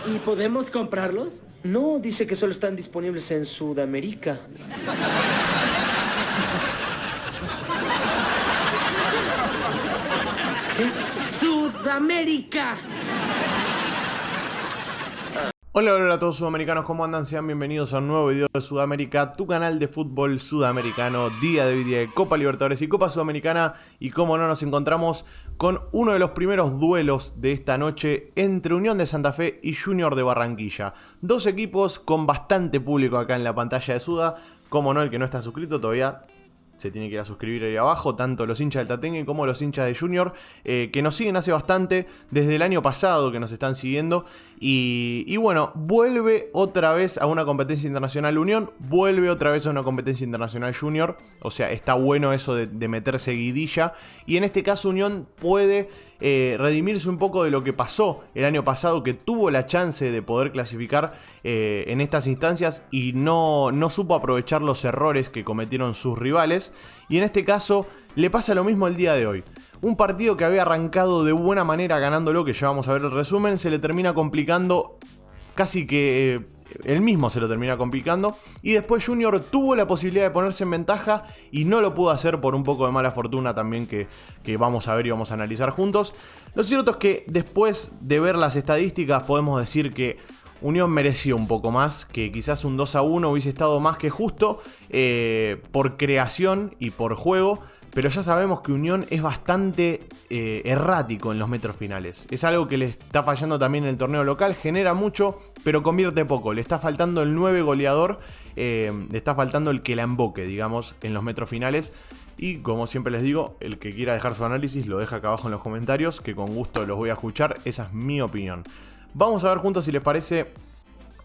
¿Y podemos comprarlos? No, dice que solo están disponibles en Sudamérica. ¿Qué? ¡Sudamérica! Hola, hola a todos sudamericanos, ¿cómo andan? Sean bienvenidos a un nuevo video de Sudamérica, tu canal de fútbol sudamericano, día de hoy, día de Copa Libertadores y Copa Sudamericana. Y como no, nos encontramos con uno de los primeros duelos de esta noche entre Unión de Santa Fe y Junior de Barranquilla. Dos equipos con bastante público acá en la pantalla de Suda. Como no, el que no está suscrito todavía se tiene que ir a suscribir ahí abajo, tanto los hinchas del Tatengue como los hinchas de Junior, que nos siguen hace bastante, desde el año pasado que nos están siguiendo. Y bueno, vuelve otra vez a una competencia internacional Unión, vuelve otra vez a una competencia internacional Junior. O sea, está bueno eso de meter seguidilla. Y en este caso Unión puede redimirse un poco de lo que pasó el año pasado, que tuvo la chance de poder clasificar en estas instancias y no supo aprovechar los errores que cometieron sus rivales. Y en este caso le pasa lo mismo el día de hoy. Un partido que había arrancado de buena manera ganándolo, que ya vamos a ver el resumen, se le termina complicando, casi que él mismo se lo termina complicando. Y después Junior tuvo la posibilidad de ponerse en ventaja y no lo pudo hacer por un poco de mala fortuna también que vamos a ver y vamos a analizar juntos. Lo cierto es que después de ver las estadísticas podemos decir que Unión mereció un poco más, que quizás un 2-1 hubiese estado más que justo por creación y por juego. Pero ya sabemos que Unión es bastante errático en los metros finales. Es algo que le está fallando también en el torneo local. Genera mucho, pero convierte poco. Le está faltando el 9 goleador. Le está faltando el que la emboque, digamos, en los metros finales. Y como siempre les digo, el que quiera dejar su análisis lo deja acá abajo en los comentarios, que con gusto los voy a escuchar. Esa es mi opinión. Vamos a ver juntos si les parece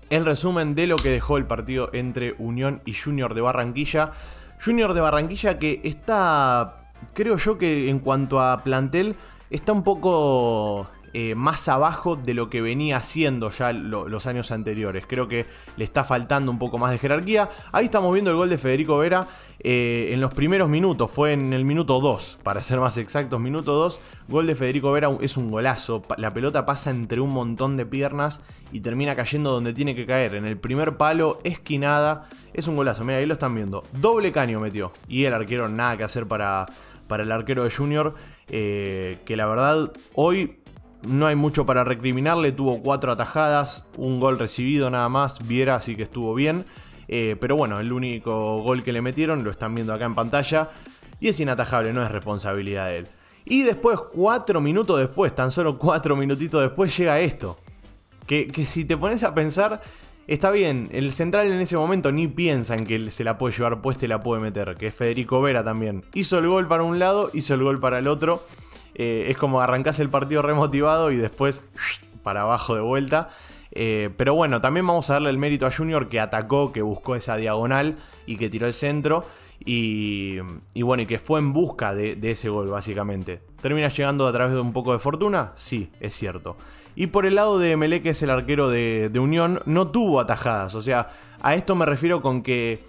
el resumen de lo que dejó el partido entre Unión y Junior de Barranquilla. Junior de Barranquilla que está, creo yo que en cuanto a plantel, está un poco más abajo de lo que venía haciendo ya los años anteriores. Creo que le está faltando un poco más de jerarquía. Ahí estamos viendo el gol de Federico Vera en los primeros minutos. Fue en el minuto 2, para ser más exactos, minuto 2. Gol de Federico Vera, es un golazo. La pelota pasa entre un montón de piernas y termina cayendo donde tiene que caer. En el primer palo, esquinada. Es un golazo, mira, ahí lo están viendo. Doble caño metió. Y el arquero, nada que hacer para el arquero de Junior. Que la verdad, hoy no hay mucho para recriminarle. Tuvo 4 atajadas, un gol recibido nada más. Viera, así que estuvo bien. Pero bueno, el único gol que le metieron, lo están viendo acá en pantalla. Y es inatajable, no es responsabilidad de él. Y después, 4 minutos después, tan solo 4 minutitos después, llega esto. Que si te pones a pensar, está bien, el central en ese momento ni piensa en que se la puede llevar puesta y la puede meter, que es Federico Vera también. Hizo el gol para un lado, hizo el gol para el otro. Es como arrancás el partido remotivado y después para abajo de vuelta. Pero bueno, también vamos a darle el mérito a Junior, que atacó, que buscó esa diagonal y que tiró el centro. Y bueno, y que fue en busca de ese gol básicamente. ¿Termina llegando a través de un poco de fortuna? Sí, es cierto. Y por el lado de Melé, que es el arquero de Unión, no tuvo atajadas. O sea, a esto me refiero con que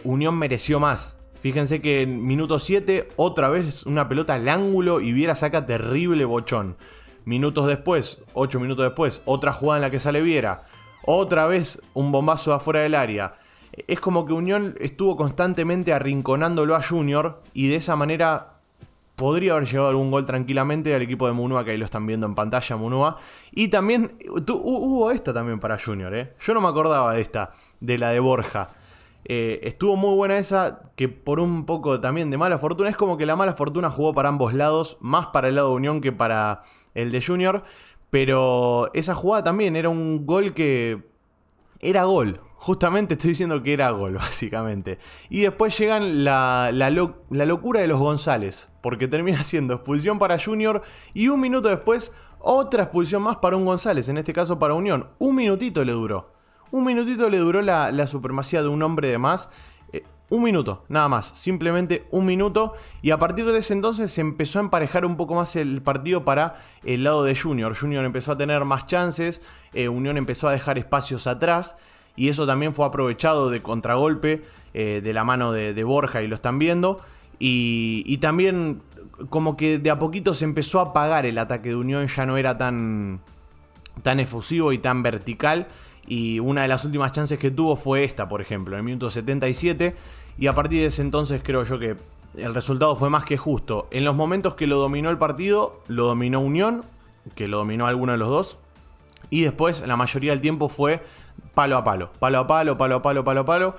Unión mereció más. Fíjense que en minuto 7, otra vez una pelota al ángulo y Viera saca terrible bochón. Minutos después, 8 minutos después, otra jugada en la que sale Viera. Otra vez un bombazo afuera del área. Es como que Unión estuvo constantemente arrinconándolo a Junior y de esa manera podría haber llevado algún gol tranquilamente al equipo de Munúa, que ahí lo están viendo en pantalla, Munúa. Y también hubo esta también para Junior, Yo no me acordaba de esta, de la de Borja. Estuvo muy buena esa, que por un poco también de mala fortuna. Es como que la mala fortuna jugó para ambos lados, más para el lado de Unión que para el de Junior. Pero esa jugada también era un gol que era gol. Justamente estoy diciendo que era gol, básicamente. Y después llegan la locura de los González, porque termina siendo expulsión para Junior y un minuto después otra expulsión más para un González, en este caso para Unión. Un minutito le duró. Un minutito le duró la supremacía de un hombre de más. Un minuto, nada más. Simplemente un minuto. Y a partir de ese entonces se empezó a emparejar un poco más el partido para el lado de Junior. Junior empezó a tener más chances. Unión empezó a dejar espacios atrás. Y eso también fue aprovechado de contragolpe de la mano de Borja, y lo están viendo. Y también como que de a poquito se empezó a apagar el ataque de Unión. Ya no era tan tan efusivo y tan vertical. Y una de las últimas chances que tuvo fue esta, por ejemplo, en el minuto 77. Y a partir de ese entonces creo yo que el resultado fue más que justo. En los momentos que lo dominó el partido, lo dominó Unión, que lo dominó alguno de los dos. Y después la mayoría del tiempo fue palo a palo. Palo a palo, palo a palo, palo a palo.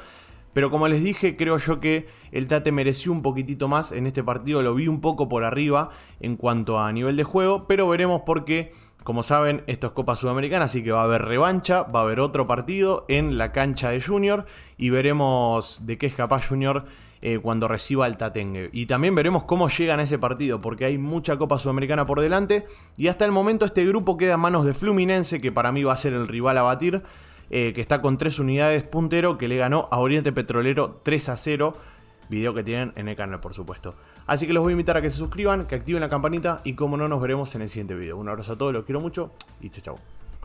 Pero como les dije, creo yo que el Tate mereció un poquitito más en este partido. Lo vi un poco por arriba en cuanto a nivel de juego. Pero veremos porque, como saben, esto es Copa Sudamericana. Así que va a haber revancha, va a haber otro partido en la cancha de Junior. Y veremos de qué es capaz Junior cuando reciba al Tatengue. Y también veremos cómo llegan a ese partido, porque hay mucha Copa Sudamericana por delante. Y hasta el momento este grupo queda en manos de Fluminense, que para mí va a ser el rival a batir. Que está con 3 unidades puntero, que le ganó a Oriente Petrolero 3-0. Video que tienen en el canal, por supuesto. Así que los voy a invitar a que se suscriban, que activen la campanita y como no, nos veremos en el siguiente video. Un abrazo a todos, los quiero mucho y chau chau.